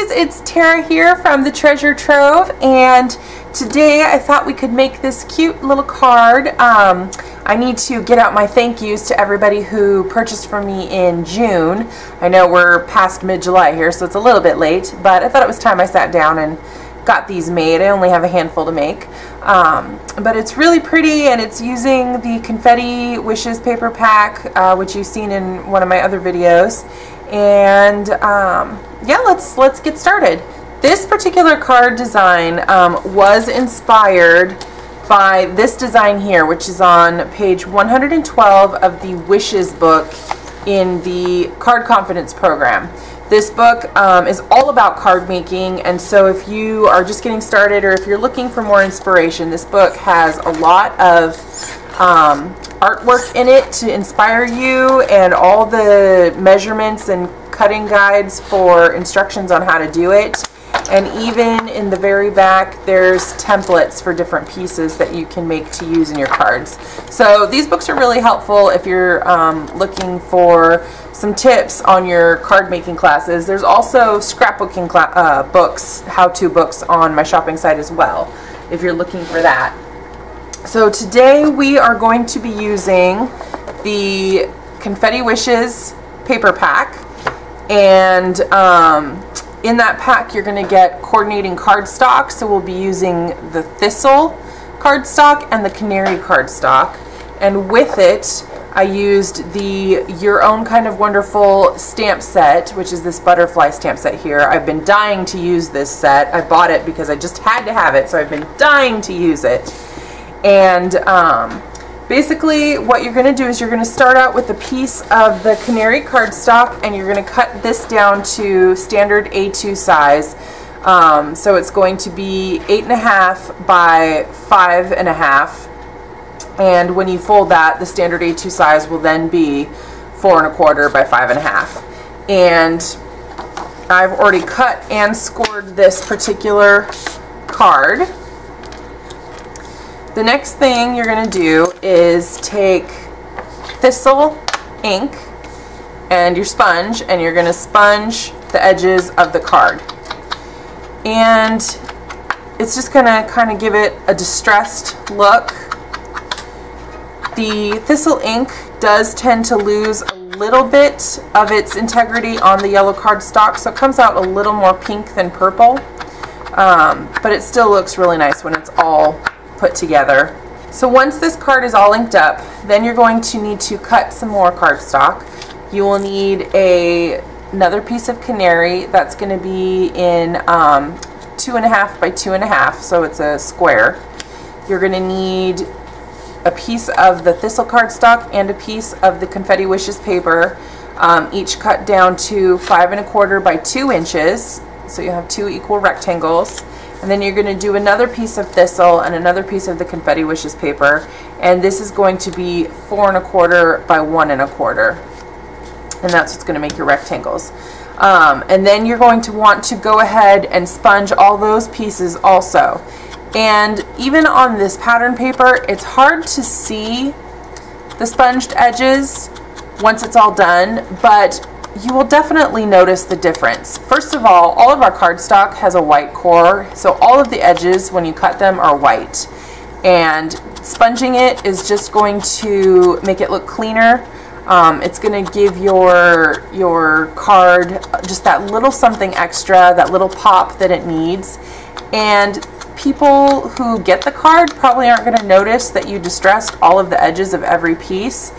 guys, it's Tara here from the Treasure Trove, and today I thought we could make this cute little card. I need to get out my thank yous to everybody who purchased from me in June. I know we're past mid-July here, so it's a little bit late, but I thought it was time I sat down and got these made. I only have a handful to make, but it's really pretty, and it's using the Confetti Wishes paper pack, which you've seen in one of my other videos. And yeah, let's get started. This particular card design was inspired by this design here, which is on page 112 of the Wishes book in the Card Confidence program. This book is all about card making, and so if you are just getting started or if you're looking for more inspiration, this book has a lot of artwork in it to inspire you, and all the measurements and cutting guides for instructions on how to do it. And even in the very back, there's templates for different pieces that you can make to use in your cards. So these books are really helpful if you're looking for some tips on your card making classes. There's also scrapbooking books, how-to books on my shopping site as well, if you're looking for that. So today we are going to be using the Confetti Wishes paper pack, and in that pack you're going to get coordinating cardstock. So we'll be using the Thistle cardstock and the Canary cardstock, and with it I used the Your Own Kind of Wonderful stamp set, which is this butterfly stamp set here. I've been dying to use this set. I bought it because I just had to have it, so I've been dying to use it. And basically what you're going to do is you're going to start out with a piece of the Canary cardstock, and you're going to cut this down to standard A2 size. So it's going to be 8.5 by 5.5, and when you fold that, the standard A2 size will then be 4.25 by 5.5. And I've already cut and scored this particular card. The next thing you're going to do is take Thistle ink and your sponge, and you're going to sponge the edges of the card. And it's just going to kind of give it a distressed look. The Thistle ink does tend to lose a little bit of its integrity on the yellow cardstock, so it comes out a little more pink than purple, but it still looks really nice when it's all put together. So once this card is all inked up, then you're going to need to cut some more cardstock. You will need another piece of Canary that's going to be in 2.5 by 2.5, so it's a square. You're going to need a piece of the Thistle cardstock and a piece of the Confetti Wishes paper, each cut down to 5.25 by 2 inches, so you have 2 equal rectangles. And then you're going to do another piece of Thistle and another piece of the Confetti Wishes paper, and this is going to be 4.25 by 1.25, and that's what's going to make your rectangles. And then you're going to want to go ahead and sponge all those pieces also. And even on this pattern paper, it's hard to see the sponged edges once it's all done, but you will definitely notice the difference. First of all of our cardstock has a white core, so all of the edges when you cut them are white, and sponging it is just going to make it look cleaner. It's going to give your card just that little something extra, that little pop that it needs. And people who get the card probably aren't going to notice that you distressed all of the edges of every piece,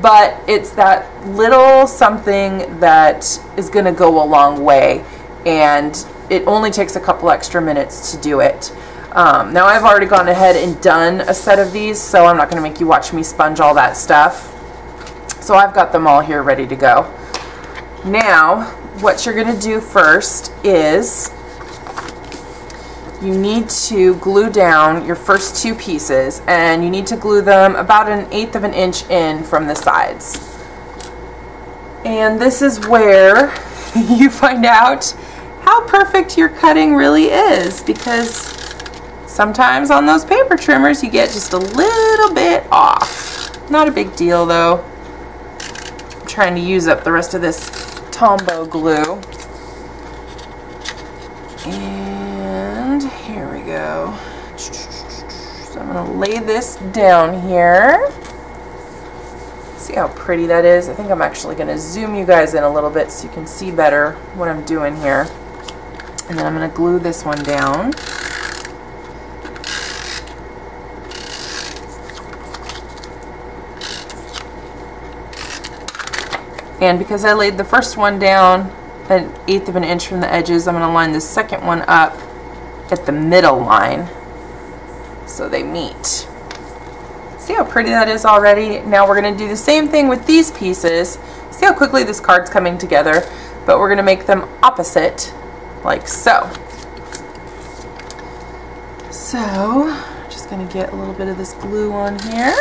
but it's that little something that is going to go a long way, and it only takes a couple extra minutes to do it. Now I've already gone ahead and done a set of these, so I'm not going to make you watch me sponge all that stuff. So I've got them all here ready to go. Now what you're going to do first is you need to glue down your first 2 pieces, and you need to glue them about 1/8 of an inch in from the sides. And this is where you find out how perfect your cutting really is, because sometimes on those paper trimmers you get just a little bit off. Not a big deal though. I'm trying to use up the rest of this Tombow glue. And here we go. So I'm going to lay this down here. See how pretty that is? I think I'm actually going to zoom you guys in a little bit so you can see better what I'm doing here. And then I'm going to glue this one down. And because I laid the first one down 1/8 of an inch from the edges, I'm going to line the second one up at the middle line so they meet. See how pretty that is already? Now we're going to do the same thing with these pieces. See how quickly this card's coming together, but we're going to make them opposite, like so. So, just going to get a little bit of this glue on here.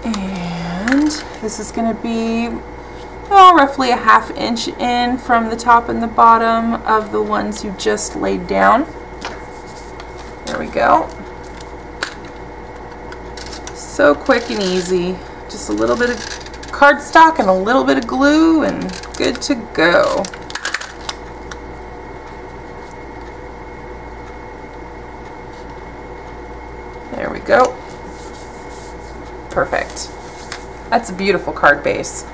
And this is going to be roughly a 1/2 inch in from the top and the bottom of the ones you just laid down. There we go. So quick and easy. Just a little bit of cardstock and a little bit of glue and good to go. There we go. Perfect. That's a beautiful card base.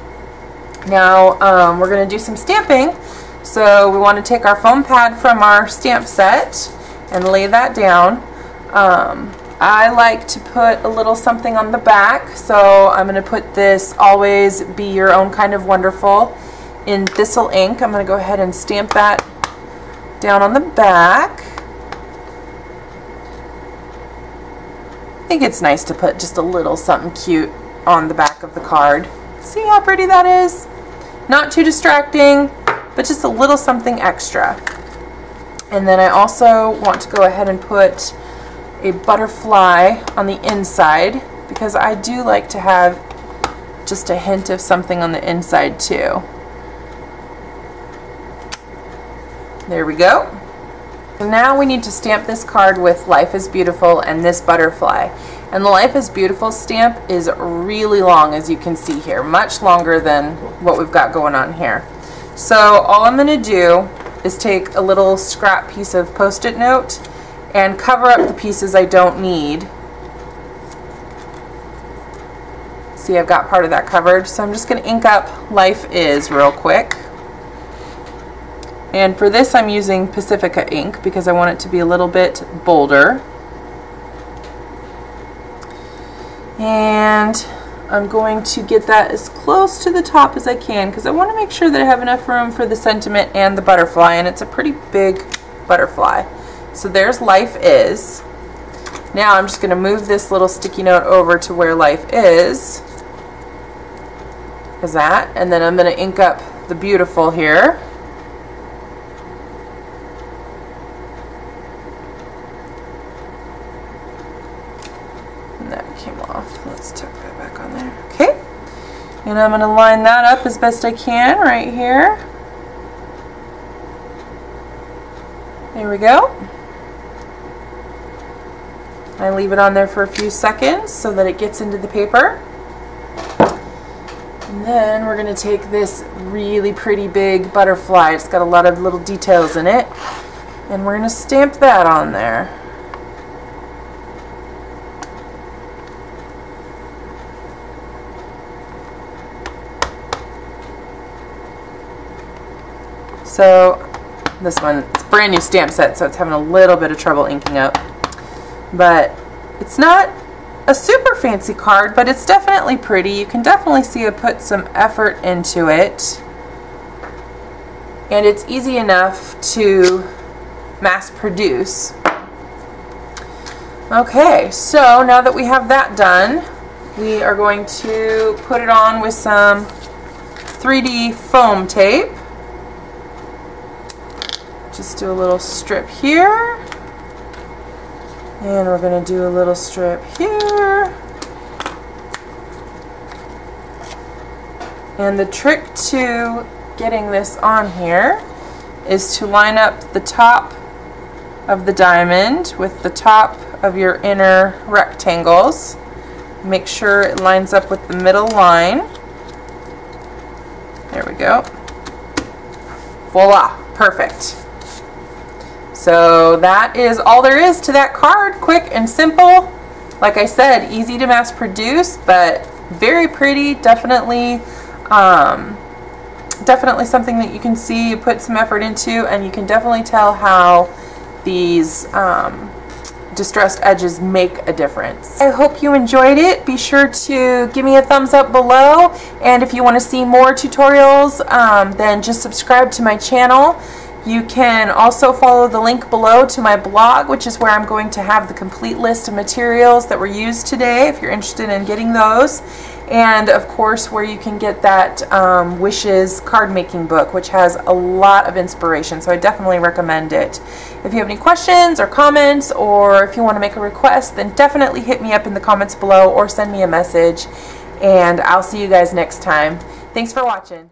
Now we're going to do some stamping. So we want to take our foam pad from our stamp set and lay that down. I like to put a little something on the back, so I'm going to put this Always Be Your Own Kind of Wonderful in Thistle ink. I'm going to go ahead and stamp that down on the back. I think it's nice to put just a little something cute on the back of the card. See how pretty that is? Not too distracting, but just a little something extra. And then I also want to go ahead and put a butterfly on the inside because I do like to have just a hint of something on the inside too. There we go. So now we need to stamp this card with Life is Beautiful and this butterfly. And the Life is Beautiful stamp is really long, as you can see here, much longer than what we've got going on here. So all I'm going to do is take a little scrap piece of Post-it note and cover up the pieces I don't need. See, I've got part of that covered, so I'm just going to ink up Life Is real quick. And for this I'm using Pacifica ink because I want it to be a little bit bolder. And I'm going to get that as close to the top as I can because I want to make sure that I have enough room for the sentiment and the butterfly, and it's a pretty big butterfly. So there's Life Is. Now I'm just going to move this little sticky note over to where Life Is. Is that? And then I'm going to ink up the Beautiful here. And that came off. Let's tuck that back on there. Okay. And I'm going to line that up as best I can right here. There we go. I leave it on there for a few seconds so that it gets into the paper. And then we're going to take this really pretty big butterfly. It's got a lot of little details in it. And we're going to stamp that on there. So this one, it's a brand new stamp set, so it's having a little bit of trouble inking up. But it's not a super fancy card, but it's definitely pretty. You can definitely see I put some effort into it. And it's easy enough to mass produce. Okay, so now that we have that done, we are going to put it on with some 3D foam tape. Just do a little strip here. And we're going to do a little strip here. And the trick to getting this on here is to line up the top of the diamond with the top of your inner rectangles Make sure it lines up with the middle line. There we go. Voila, perfect. So that is all there is to that card. Quick and simple. Like I said, easy to mass produce, but very pretty. Definitely definitely something that you can see you put some effort into, and you can definitely tell how these distressed edges make a difference. I hope you enjoyed it. Be sure to give me a thumbs up below, and if you want to see more tutorials, then just subscribe to my channel. You can also follow the link below to my blog, which is where I'm going to have the complete list of materials that were used today if you're interested in getting those. And of course where you can get that Wishes card making book, which has a lot of inspiration, so I definitely recommend it. If you have any questions or comments, or if you want to make a request, then definitely hit me up in the comments below or send me a message, and I'll see you guys next time. Thanks for watching.